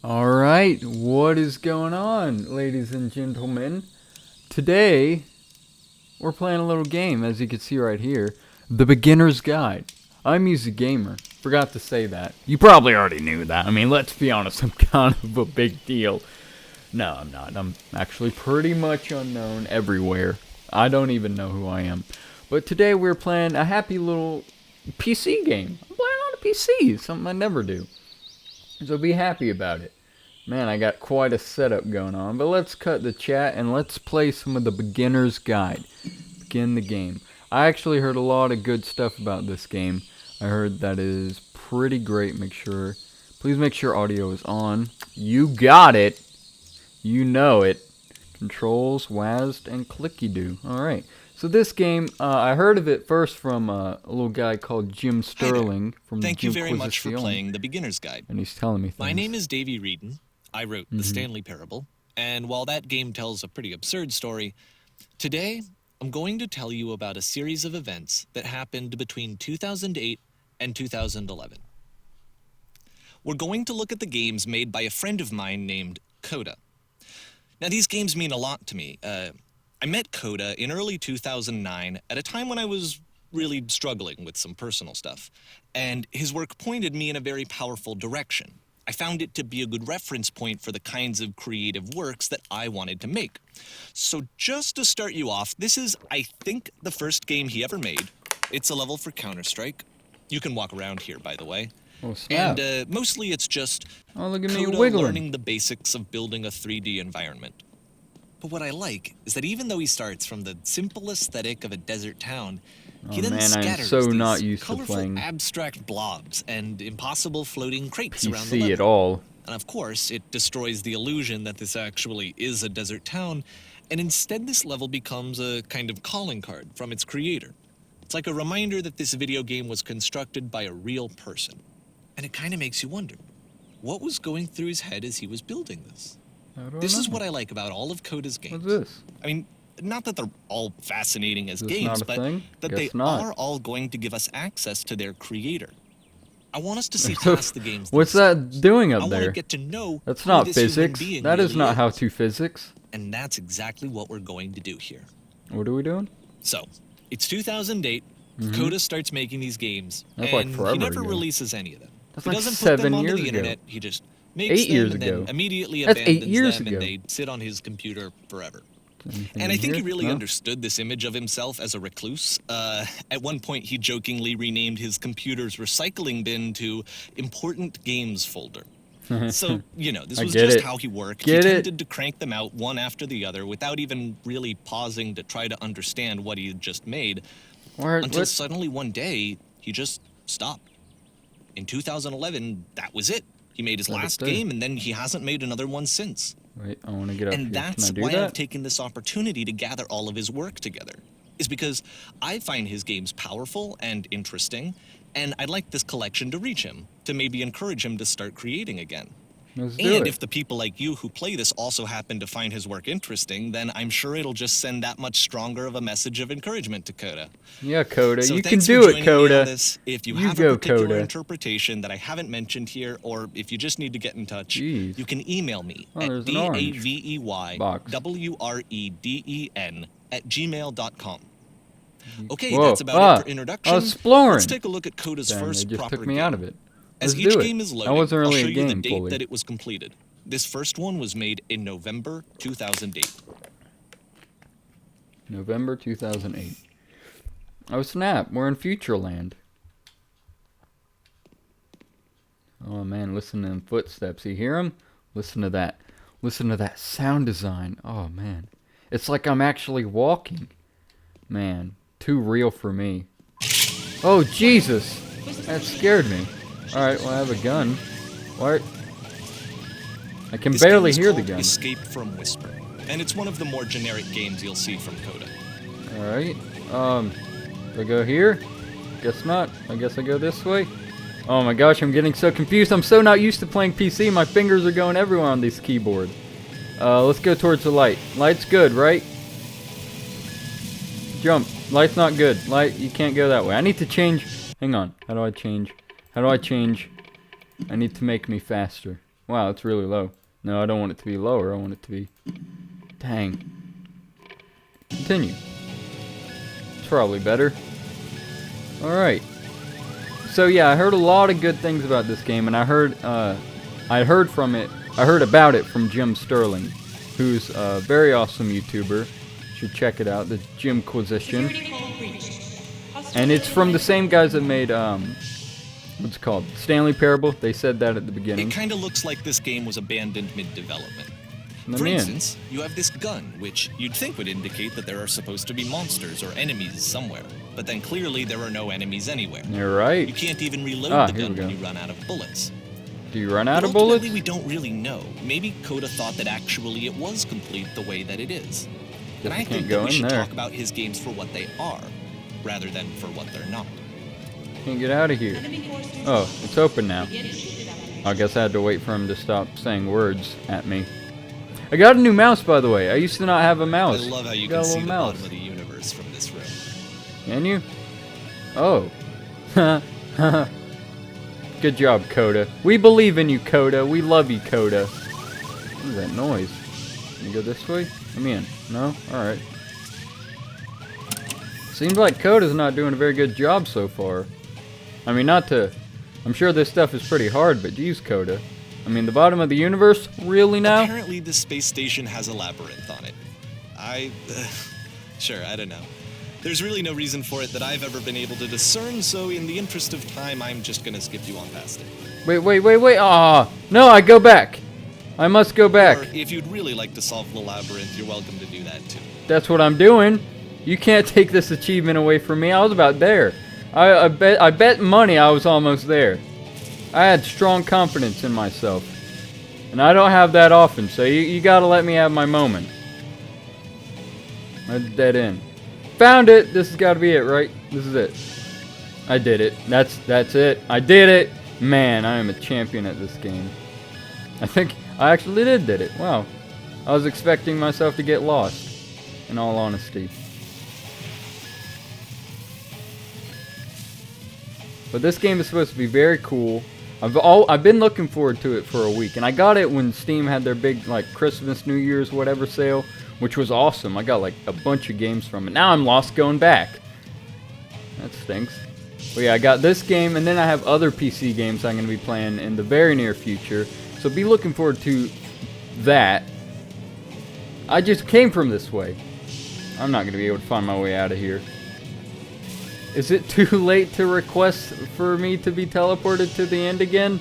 Alright, what is going on, ladies and gentlemen? Today, we're playing a little game, as you can see right here. The Beginner's Guide. I'm Musi Gamer. Forgot to say that. You probably already knew that. I mean, let's be honest, I'm kind of a big deal. No, I'm not. I'm actually pretty much unknown everywhere. I don't even know who I am. But today we're playing a happy little PC game. I'm playing on a PC, something I never do. So be happy about it. Man, I got quite a setup going on. But let's cut the chat and let's play some of the Beginner's Guide. Begin the game. I actually heard a lot of good stuff about this game. I heard that it is pretty great. Please make sure audio is on. You got it. You know it. Controls, WASD, and clicky-do. Alright. So this game, I heard of it first from a little guy called Jim Sterling. Thank you very much for playing The Beginner's Guide. And he's telling me things. My name is Davey Reedon. I wrote The Stanley Parable. And while that game tells a pretty absurd story, today I'm going to tell you about a series of events that happened between 2008 and 2011. We're going to look at the games made by a friend of mine named Coda. Now, these games mean a lot to me. I met Coda in early 2009 at a time when I was really struggling with some personal stuff, and his work pointed me in a very powerful direction. I found it to be a good reference point for the kinds of creative works that I wanted to make. So just to start you off, this is, I think, the first game he ever made. It's a level for Counter-Strike. You can walk around here, by the way. Oh, snap. And mostly it's just Look at me Coda wiggling. learning the basics of building a 3D environment. But what I like is that even though he starts from the simple aesthetic of a desert town, he then scatters so these not used to colorful playing abstract blobs and impossible floating crates around the PC level. at all. And of course, it destroys the illusion that this actually is a desert town, and instead this level becomes a kind of calling card from its creator. It's like a reminder that this video game was constructed by a real person. And it kind of makes you wonder, what was going through his head as he was building this? This is what I like about all of Coda's games. What's this? I mean, not that they're all fascinating as Is this games, not a but thing? that Guess they not. are all going to give us access to their creator. I want us to see past the games. What's themselves. that doing I up want to there? get to know That's who not this human physics. being That is really not is. how-to physics. And that's exactly what we're going to do here. What are we doing? So, it's 2008. Coda starts making these games, That's like and forever he never ago. releases any of them. That's He like doesn't put 7 them onto years the ago. internet. He just makes 8 them years and ago. then immediately That's 8 abandons years them, ago. and they sit on his computer forever. Anything And I in think he here? really No? understood this image of himself as a recluse. At one point, he jokingly renamed his computer's recycling bin to Important Games Folder. So, you know, this I was get just it. how he worked. Get he it. tended to crank them out one after the other without even really pausing to try to understand what he had just made. Until suddenly one day, he just stopped. In 2011, that was it. He made his last game, and then he hasn't made another one since. Wait, I want to get up And here. that's Can I do why that? I've taken this opportunity to gather all of his work together, is because I find his games powerful and interesting, and I'd like this collection to reach him, to maybe encourage him to start creating again. Let's do And it. if the people like you who play this also happen to find his work interesting, then I'm sure it'll just send that much stronger of a message of encouragement to Coda. Yeah, Coda. So You can thanks do for it, joining me on Coda. this. If you You have go, a particular Coda. interpretation that I haven't mentioned here, or if you just need to get in touch, Jeez. you can email me Oh, at there's an orange box. daveywreden@gmail.com. Okay, Whoa. that's about it for introduction. I was exploring. Let's take a look at Coda's Damn, first they just proper took me game. out of it. As Let's each do it. game is That loading, wasn't really I'll show a you the game date fully. that it was completed. This first one was made in November 2008. November 2008. Oh, snap. We're in Futureland. Oh, man. Listen to them footsteps. You hear them? Listen to that. Listen to that sound design. Oh, man. It's like I'm actually walking. Man. Too real for me. Oh, Jesus. That scared me. Alright, well, I have a gun. What? I can This barely game is hear the called gun. Escape from Whisper, and it's one of the more generic games you'll see from Coda. Alright. Do I go here? Guess not. I guess I go this way. Oh my gosh, I'm getting so confused. I'm so not used to playing PC. My fingers are going everywhere on this keyboard. Let's go towards the light. Light's good, right? Jump. Light's not good. Light, you can't go that way. I need to change. Hang on. How do I change? How do I change? I need to make me faster. Wow, it's really low. No, I don't want it to be lower. I want it to be... Dang. Continue. It's probably better. Alright. So yeah, I heard a lot of good things about this game, and I heard about it from Jim Sterling, who's a very awesome YouTuber. You should check it out, the Jimquisition. And it's from the same guys that made, what's it called? Stanley Parable. They said that at the beginning. It kind of looks like this game was abandoned mid-development. For instance, you have this gun, which you'd think would indicate that there are supposed to be monsters or enemies somewhere. But then clearly there are no enemies anywhere. You're right. You can't even reload the gun when you run out of bullets. Do you run out of bullets? Ultimately, we don't really know. Maybe Coda thought that actually it was complete the way that it is. And I think that we should talk about his games for what they are, rather than for what they're not. Can't get out of here. Oh, it's open now. I guess I had to wait for him to stop saying words at me. I got a new mouse, by the way. I used to not have a mouse. I love how you can see the bottom of the universe from this room. Can you? Oh. Good job, Coda. We believe in you, Coda. We love you, Coda. What is that noise? Can you go this way? Let me in. No? Alright. Seems like Coda's not doing a very good job so far. I mean, not to... I'm sure this stuff is pretty hard, but geez, Coda. I mean, the bottom of the universe? Really now? Apparently the space station has a labyrinth on it. Sure, I don't know. There's really no reason for it that I've ever been able to discern, so in the interest of time, I'm just gonna skip you on past it. Wait. Ah, no, I go back. I must go back. Or if you'd really like to solve the labyrinth, you're welcome to do that too. That's what I'm doing. You can't take this achievement away from me. I was about there. I bet money I was almost there. I had strong confidence in myself. And I don't have that often, so you gotta let me have my moment. I dead end. Found it! This has gotta be it, right? This is it. I did it. That's it. I did it! Man, I am a champion at this game. I think I actually did it. Wow. I was expecting myself to get lost, in all honesty. But this game is supposed to be very cool. I've been looking forward to it for a week, and I got it when Steam had their big like Christmas, New Year's, whatever sale, which was awesome. I got like a bunch of games from it. Now I'm lost going back. That stinks. But yeah, I got this game, and then I have other PC games I'm going to be playing in the very near future. So be looking forward to that. I just came from this way. I'm not going to be able to find my way out of here. Is it too late to request for me to be teleported to the end again?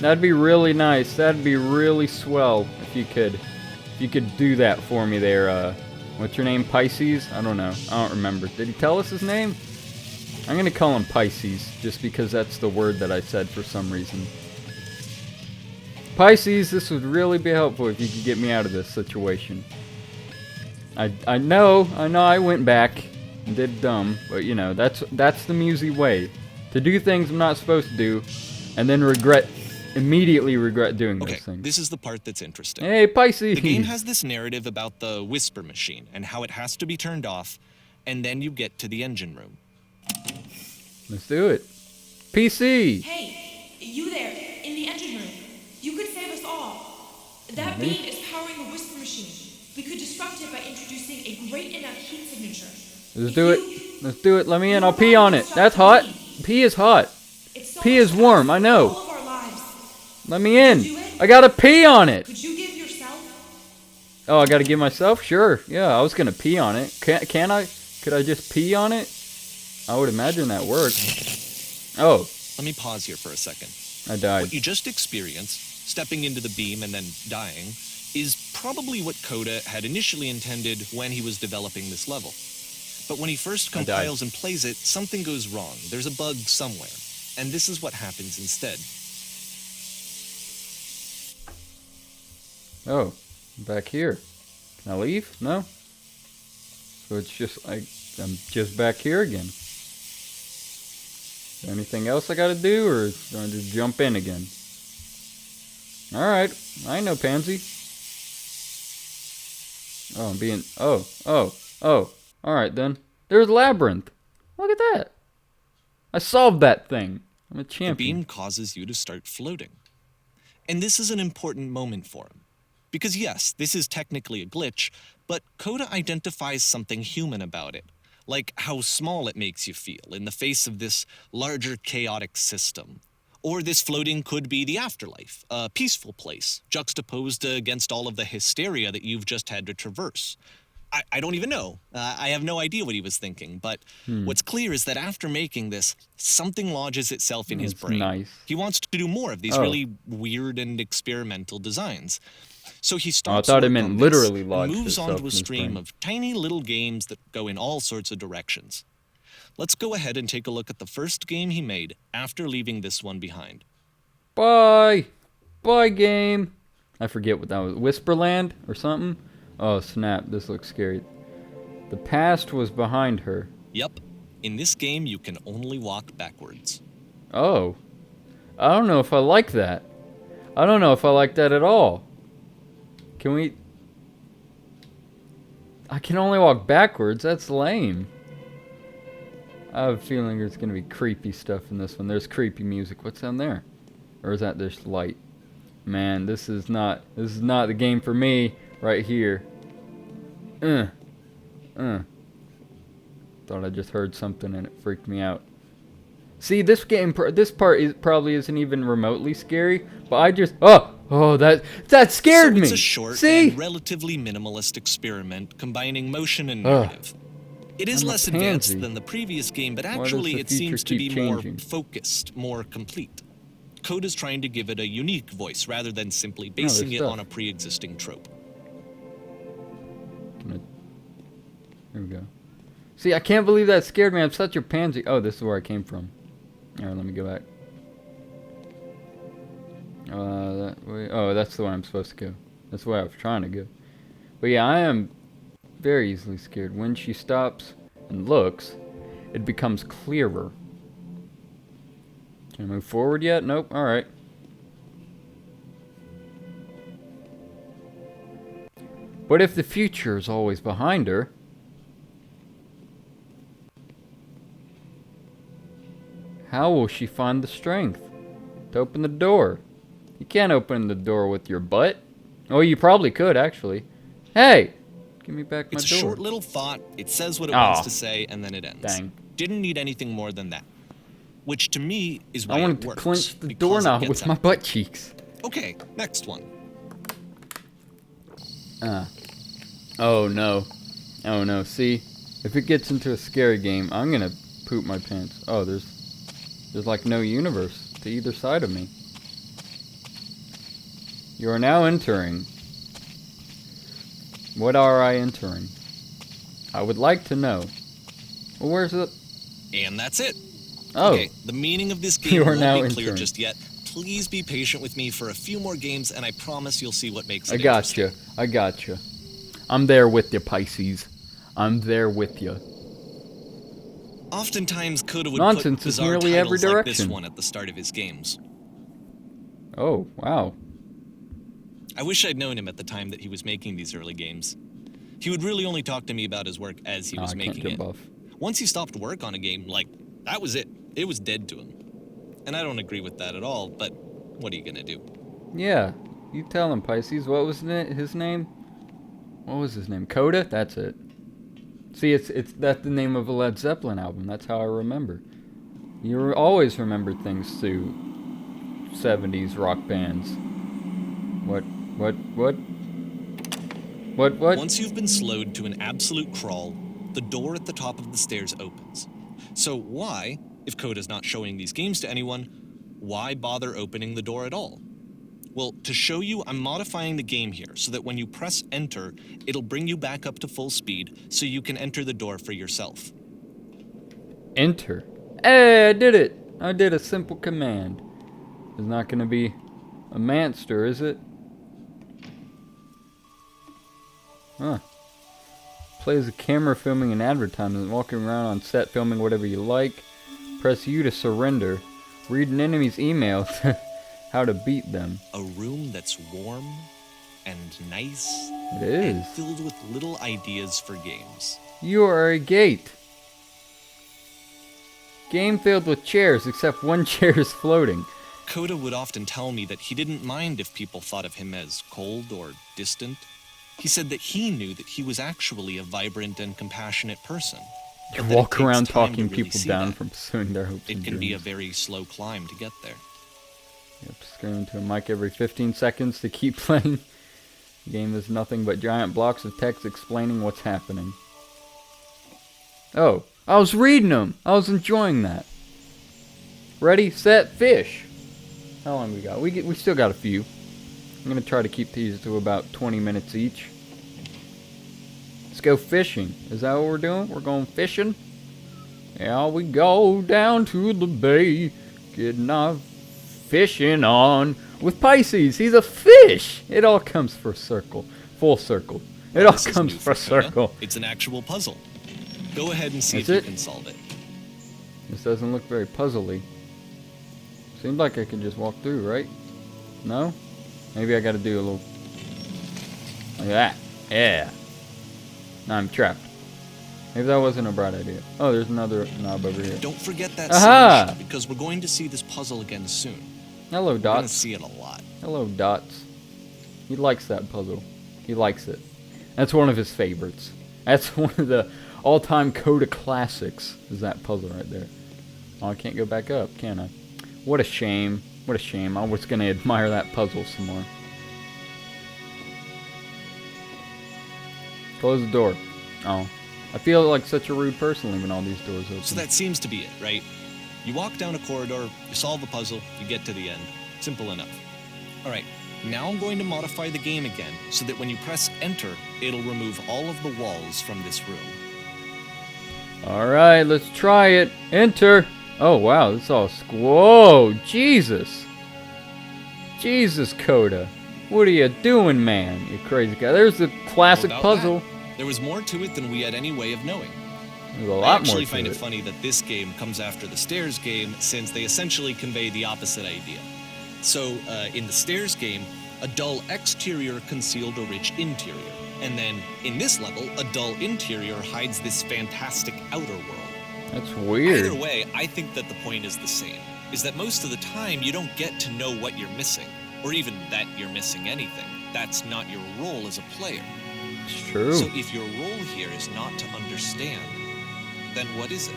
That'd be really nice. That'd be really swell if you could do that for me there. What's your name? Pisces? I don't know. I don't remember. Did he tell us his name? I'm gonna call him Pisces just because that's the word that I said for some reason. Pisces, this would really be helpful if you could get me out of this situation. I know I went back and did dumb, but you know, that's the Musi way. To do things I'm not supposed to do, and then immediately regret doing those things. This is the part that's interesting. Hey, Pisces! The game has this narrative about the whisper machine and how it has to be turned off, and then you get to the engine room. Let's do it. PC! Hey, you there, in the engine room. You could save us all. That beam is powering the whisper machine. We could disrupt it by introducing a great enough heat signature. Let's do it. Let's do it. Let me in. I'll pee on it. That's hot. Pee is hot. Pee is warm. I know. Let me in. I gotta pee on it. Could you give yourself? Oh, I gotta give myself? Sure. Yeah, I was gonna pee on it. Can I? Could I just pee on it? I would imagine that worked. Oh. Let me pause here for a second. I died. What you just experienced, stepping into the beam and then dying, is probably what Coda had initially intended when he was developing this level. But when he first compiles and plays it, something goes wrong. There's a bug somewhere. And this is what happens instead. Oh, back here. Can I leave? No? So it's just like, I'm just back here again. Is there anything else I gotta do, or do I just jump in again? Alright, I ain't no pansy. Oh, I'm being, oh. Alright then. There's Labyrinth. Look at that. I solved that thing. I'm a champion. The beam causes you to start floating. And this is an important moment for him. Because yes, this is technically a glitch, but Coda identifies something human about it, like how small it makes you feel in the face of this larger chaotic system. Or this floating could be the afterlife, a peaceful place, juxtaposed against all of the hysteria that you've just had to traverse. I don't even know. I have no idea what he was thinking, but what's clear is that after making this, something lodges itself in his That's brain. nice. He wants to do more of these Oh. really weird and experimental designs. So he Oh, I stops thought it work meant on literally this lodged and moves itself on in to a his stream brain. of tiny little games that go in all sorts of directions. Let's go ahead and take a look at the first game he made after leaving this one behind. Bye! Bye, game! I forget what that was. Whisperland or something? Oh, snap. This looks scary. The past was behind her. Yep, in this game you can only walk backwards. Oh. I don't know if I like that. I don't know if I like that at all. Can we... I can only walk backwards? That's lame. I have a feeling there's going to be creepy stuff in this one. There's creepy music. What's down there? Or is that just light? Man, this is not the game for me right here. Thought I just heard something and it freaked me out. See, this part probably isn't even remotely scary, but I just that scared me. It's a short See? and relatively minimalist experiment combining motion and narrative. It is I'm a less advanced pansy. than the previous game, but Why does actually the it future seems to be keep changing? more focused, more complete. Code is trying to give it a unique voice rather than simply basing there's it stuff. on a pre-existing trope. There we go. See, I can't believe that scared me. I'm such a pansy. Oh, this is where I came from. Alright, let me go back. That way. Oh, that's the way I'm supposed to go. That's the way I was trying to go. But yeah, I am very easily scared. When she stops and looks, it becomes clearer. Can I move forward yet? Nope. Alright. But if the future is always behind her, how will she find the strength to open the door? You can't open the door with your butt. Oh, you probably could, actually. Hey! Give me back my It's a door. short little thought, it says what it wants Aw. to say, and then it ends. Dang. Didn't need anything more than that. Which to me is why I it wanted to works, clench the because it doorknob gets with my out. butt cheeks. Okay, next one. Oh no. Oh no. See? If it gets into a scary game, I'm gonna poop my pants. Oh, there's like no universe to either side of me. You are now entering. What are I entering? I would like to know. Well, where's it? And that's it. Oh. Okay, the meaning of this game You are won't now be clear entering. just yet. Please be patient with me for a few more games, and I promise you'll see what makes it I interesting. gotcha. I gotcha. I'm there with you, Pisces. I'm there with you. Oftentimes, Coda would Nonsense put is bizarre nearly every titles like this direction. one at the start of his games. Oh, wow. I wish I'd known him at the time that he was making these early games. He would really only talk to me about his work as he Oh, was I can't making jump it. off. Once he stopped work on a game, that was it. It was dead to him. And I don't agree with that at all, but what are you gonna do? Yeah, you tell him, Pisces. What was his name? What was his name? Coda? That's it. See, that's the name of a Led Zeppelin album. That's how I remember. You always remember things through 70s rock bands. What? Once you've been slowed to an absolute crawl, the door at the top of the stairs opens. So why, if Coda's not showing these games to anyone, why bother opening the door at all? Well, to show you, I'm modifying the game here so that when you press enter, it'll bring you back up to full speed so you can enter the door for yourself. Enter. Hey, I did it. I did a simple command. It's not going to be a monster, is it? Huh. Play as a camera filming an advertisement, walking around on set filming whatever you like. Press U to surrender. Read an enemy's email to how to beat them. A room that's warm and nice It is. and filled with little ideas for games. You are a gate. Game filled with chairs, except one chair is floating. Coda would often tell me that he didn't mind if people thought of him as cold or distant. He said that he knew that he was actually a vibrant and compassionate person. You but that it walk takes around time to talking really people see down that. from pursuing their hopes and It can be a dreams. very slow climb to get there. Yep, screaming to a mic every 15 seconds to keep playing. The game is nothing but giant blocks of text explaining what's happening. Oh, I was reading them. I was enjoying that. Ready, set, fish. How long we got? We still got a few. I'm gonna try to keep these to about 20 minutes each. Let's go fishing. Is that what we're doing? We're going fishing? Yeah, we go down to the bay, getting our fishing on with Pisces. He's a fish. It all comes for a circle, full circle. It all This is comes new for a Coda. circle. It's an actual puzzle. Go ahead and see That's if it? you can solve it. This doesn't look very puzzly. Seems like I can just walk through, right? No? Maybe I gotta do a little like that. Yeah. Now I'm trapped. Maybe that wasn't a bright idea. Oh, there's another knob over here. Don't forget that Aha! solution, because we're going to see this puzzle again soon. Hello, We're going to Dots. see it a lot. Hello, Dots. He likes that puzzle. He likes it. That's one of his favorites. That's one of the all-time Coda classics, is that puzzle right there. Oh, I can't go back up, can I? What a shame. What a shame. I was going to admire that puzzle some more. Close the door. Oh. I feel like such a rude person leaving all these doors open. So that seems to be it, right? You walk down a corridor, you solve a puzzle, you get to the end. Simple enough. Alright, now I'm going to modify the game again so that when you press enter, it'll remove all of the walls from this room. Alright, let's try it. Enter. Oh, wow. This all... Whoa, Jesus. Jesus, Coda. What are you doing, man? You crazy guy. There's the classic No doubt puzzle. that. There was more to it than we had any way of knowing. There's a I lot more actually to find it. it funny that this game comes after the Stairs game, since they essentially convey the opposite idea. So, in the Stairs game, a dull exterior concealed a rich interior. And then, in this level, a dull interior hides this fantastic outer world. That's weird. Either way, I think that the point is the same, is that most of the time you don't get to know what you're missing, or even that you're missing anything. That's not your role as a player. It's true. So if your role here is not to understand, then what is it?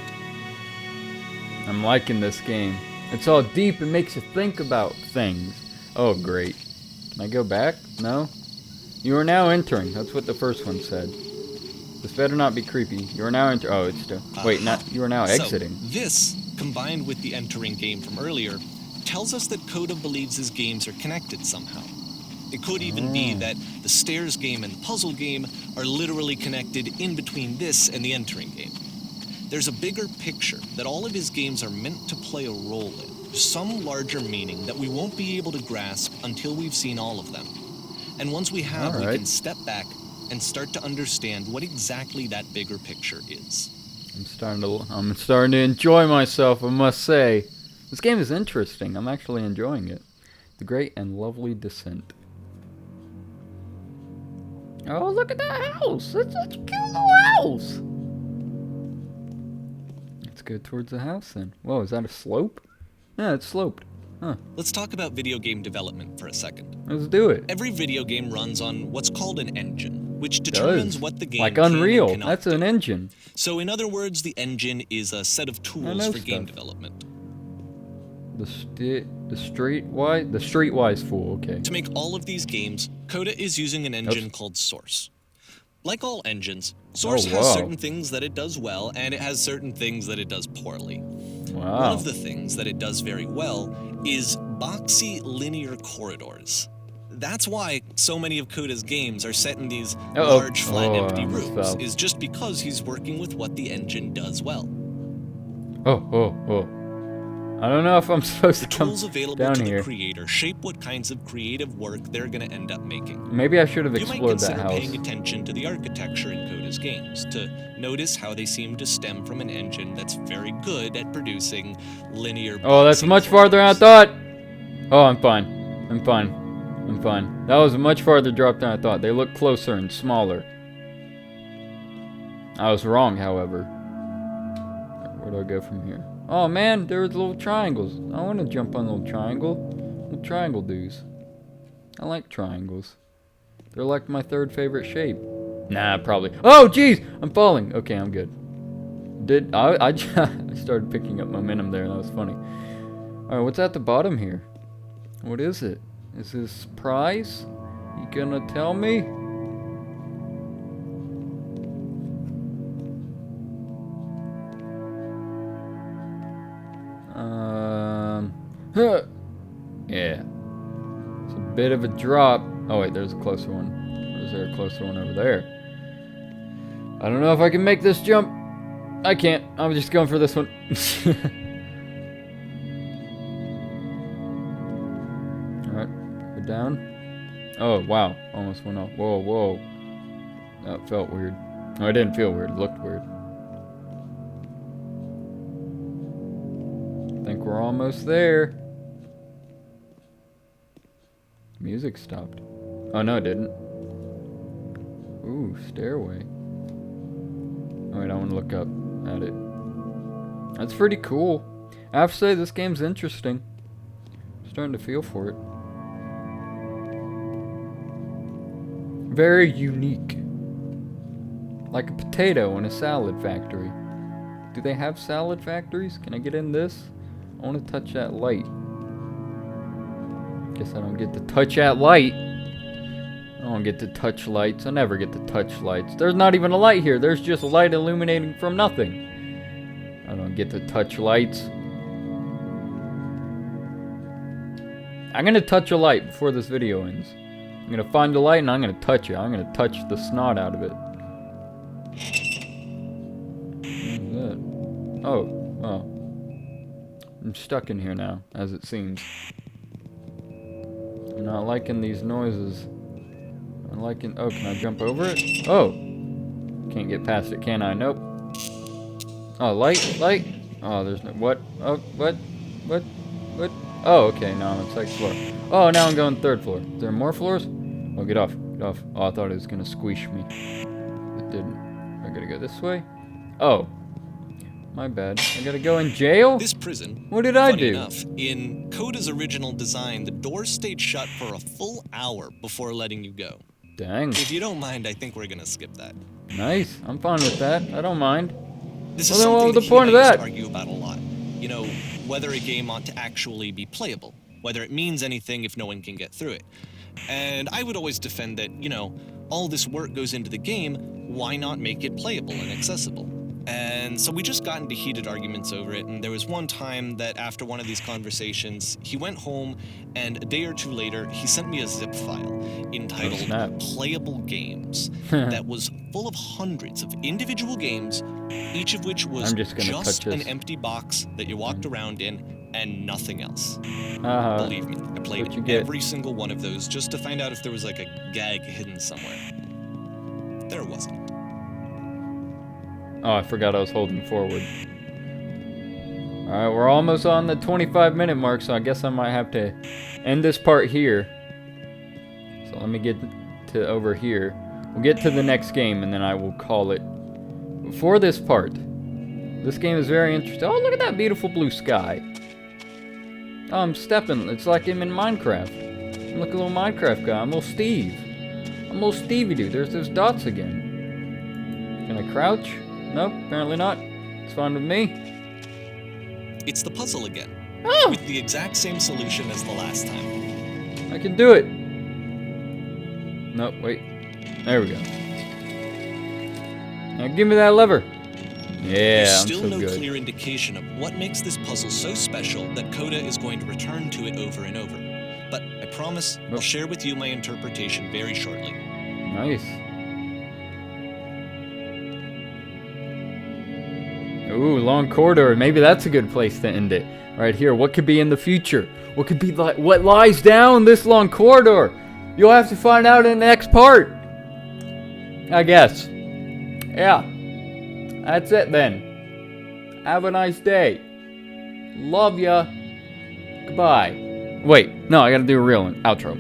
I'm liking this game. It's all deep and makes you think about things. Oh, great. Can I go back? No? You are now entering. That's what the first one said. This better not be creepy. You are now entering. Oh, it's still. Wait, not. You are now exiting. So, this, combined with the entering game from earlier, tells us that Coda believes his games are connected somehow. It could even be that the Stairs game and the puzzle game are literally connected in between this and the entering game. There's a bigger picture that all of his games are meant to play a role in, some larger meaning that we won't be able to grasp until we've seen all of them. And once we have, All we right. can step back and start to understand what exactly that bigger picture is. I'm starting to enjoy myself, I must say. This game is interesting. I'm actually enjoying it. The Great and Lovely Descent. Oh, look at that house! That's such a cute little house! Let's go towards the house then. Whoa, is that a slope? Yeah, it's sloped. Huh. Let's talk about video game development for a second. Let's do it. Every video game runs on what's called an engine, which determines Does. what the game Like can and Unreal. cannot That's do. an engine. So in other words, the engine is a set of tools know for game stuff. development. The Streetwise Fool, okay. To make all of these games, Coda is using an engine called Source. Like all engines, Source has wow. certain things that it does well, and it has certain things that it does poorly. One Wow. of the things that it does very well is boxy linear corridors. That's why so many of Coda's games are set in these Uh-oh. large, flat, Oh, empty I messed rooms, up. is just because he's working with what the engine does well. Oh. I don't know if I'm supposed The to come tools available down to the here. creator shape what kinds of creative work they're going to end up making. Maybe I should have You might explored that consider house. paying attention to the architecture in Coda's games to notice how they seem to stem from an engine that's very good at producing linear. Oh, that's boxy much farther than I corridors. thought. Oh, I'm fine. That was a much farther drop than I thought. They look closer and smaller. I was wrong, however. Where do I go from here? Oh man, there was little triangles. I want to jump on a little triangle. Little triangle dudes. I like triangles. They're like my third favorite shape. Nah, probably. Oh, jeez! I'm falling. Okay, I'm good. I started picking up momentum there. That was funny. Alright, what's at the bottom here? What is it? Is this a surprise? You gonna tell me? Yeah. It's a bit of a drop. Oh wait, there's a closer one. Or is there a closer one over there? I don't know if I can make this jump. I can't. I'm just going for this one. Alright, we're down. Oh, wow. Almost went off. Whoa, whoa. That felt weird. No, it didn't feel weird. It looked weird. I think we're almost there. Music stopped. Oh, no, it didn't. Ooh, stairway. Oh, wait, I want to look up at it. That's pretty cool. I have to say, this game's interesting. I'm starting to feel for it. Very unique. Like a potato in a salad factory. Do they have salad factories? Can I get in this? I want to touch that light. Guess I don't get to touch that light. I don't get to touch lights. I never get to touch lights. There's not even a light here. There's just light illuminating from nothing. I don't get to touch lights. I'm gonna touch a light before this video ends. I'm gonna find a light and I'm gonna touch it. I'm gonna touch the snot out of it. What is that? Oh, oh. I'm stuck in here now, as it seems. I'm not liking these noises. I'm liking... Oh, can I jump over it? Oh! Can't get past it, can I? Nope. Oh, light? Light? Oh, there's no... What? Oh, what? What? What? Oh, okay, now I'm on the second floor. Oh, now I'm going third floor. Is there more floors? Oh, get off. Get off. Oh, I thought it was gonna squish me. It didn't. I gotta go this way? Oh. My bad. I gotta go in jail? This prison, What did I funny do? enough, in Coda's original design, the doors stayed shut for a full hour before letting you go. Dang. If you don't mind, I think we're gonna skip that. Nice. I'm fine with that. I don't mind. This Well, is then what something was the point of he and I used that? to argue about a lot. You know, whether a game ought to actually be playable, whether it means anything if no one can get through it. And I would always defend that, you know, all this work goes into the game, why not make it playable and accessible? And so we just got into heated arguments over it, and there was one time that after one of these conversations, he went home, and a day or two later, he sent me a zip file entitled snap. Playable Games that was full of hundreds of individual games, each of which was I'm just gonna just touch an this. empty box that you walked around in and nothing else. Believe me, I what played you get. every single one of those just to find out if there was like a gag hidden somewhere. There wasn't. Oh, I forgot I was holding forward. Alright, we're almost on the 25-minute mark, so I guess I might have to end this part here. So let me get to over here. We'll get to the next game, and then I will call it. For this part, this game is very interesting. Oh, look at that beautiful blue sky. Oh, I'm stepping. It's like I'm in Minecraft. I'm like a little Minecraft guy. I'm little Steve. I'm little Stevie dude. There's those dots again. Can I crouch? Nope, apparently not. It's fine with me. It's the puzzle again, Oh, with the exact same solution as the last time. I can do it. Nope, wait. There we go. Now give me that lever. Yeah, There's I'm still so no good. clear indication of what makes this puzzle so special that Coda is going to return to it over and over. But I promise I'll Nope. share with you my interpretation very shortly. Nice. Ooh, long corridor. Maybe that's a good place to end it. Right here. What could be in the future? What could be like? What lies down this long corridor? You'll have to find out in the next part. I guess. Yeah. That's it then. Have a nice day. Love ya. Goodbye. Wait, no, I gotta do a real one. Outro.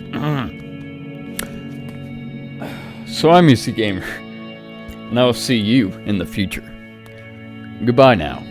So I'm Musi Gamer, and I will see you in the future. Goodbye now.